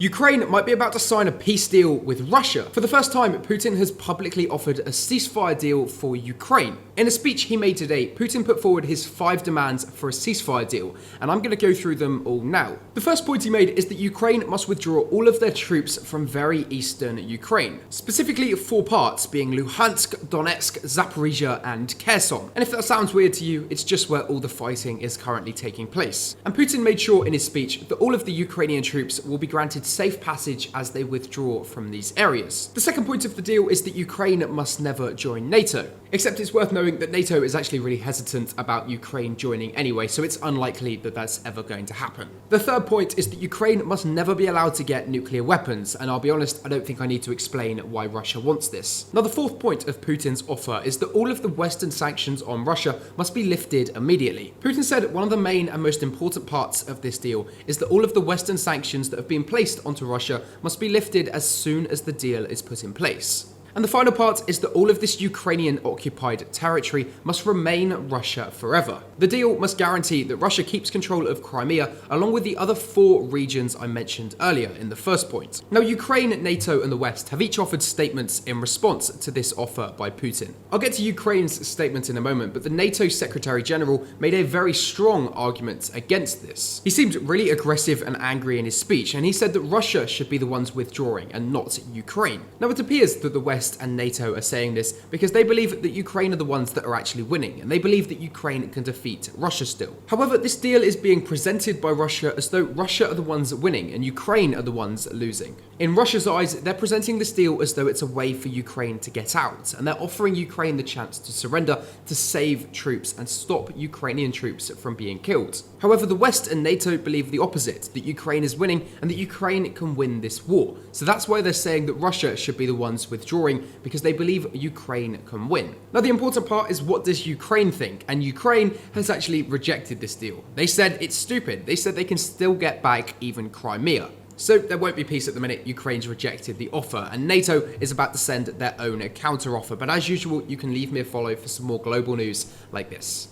Ukraine might be about to sign a peace deal with Russia. For the first time, Putin has publicly offered a ceasefire deal for Ukraine. In a speech he made today, Putin put forward his 5 demands for a ceasefire deal, and I'm going to go through them all now. The first point he made is that Ukraine must withdraw all of their troops from very eastern Ukraine, specifically 4 parts being Luhansk, Donetsk, Zaporizhia, and Kherson. And if that sounds weird to you, it's just where all the fighting is currently taking place. And Putin made sure in his speech that all of the Ukrainian troops will be granted safe passage as they withdraw from these areas. The second point of the deal is that Ukraine must never join NATO. Except it's worth knowing that NATO is actually really hesitant about Ukraine joining anyway, so it's unlikely that that's ever going to happen. The third point is that Ukraine must never be allowed to get nuclear weapons, and I'll be honest, I don't think I need to explain why Russia wants this. Now, the fourth point of Putin's offer is that all of the Western sanctions on Russia must be lifted immediately. Putin said one of the main and most important parts of this deal is that all of the Western sanctions that have been placed onto Russia must be lifted as soon as the deal is put in place. And the final part is that all of this Ukrainian occupied territory must remain Russia forever. The deal must guarantee that Russia keeps control of Crimea along with the other 4 regions I mentioned earlier in the first point. Now, Ukraine, NATO and the West have each offered statements in response to this offer by Putin. I'll get to Ukraine's statement in a moment, but the NATO Secretary General made a very strong argument against this. He seemed really aggressive and angry in his speech, and he said that Russia should be the ones withdrawing and not Ukraine. Now, it appears that the West and NATO are saying this because they believe that Ukraine are the ones that are actually winning, and they believe that Ukraine can defeat Russia still. However, this deal is being presented by Russia as though Russia are the ones winning and Ukraine are the ones losing. In Russia's eyes, they're presenting this deal as though it's a way for Ukraine to get out, and they're offering Ukraine the chance to surrender, to save troops and stop Ukrainian troops from being killed. However, the West and NATO believe the opposite, that Ukraine is winning and that Ukraine can win this war. So that's why they're saying that Russia should be the ones withdrawing, because they believe Ukraine can win. Now, the important part is, what does Ukraine think? And Ukraine has actually rejected this deal. They said it's stupid. They said they can still get back even Crimea. So there won't be peace at the minute. Ukraine's rejected the offer, and NATO is about to send their own counter offer. But as usual, you can leave me a follow for some more global news like this.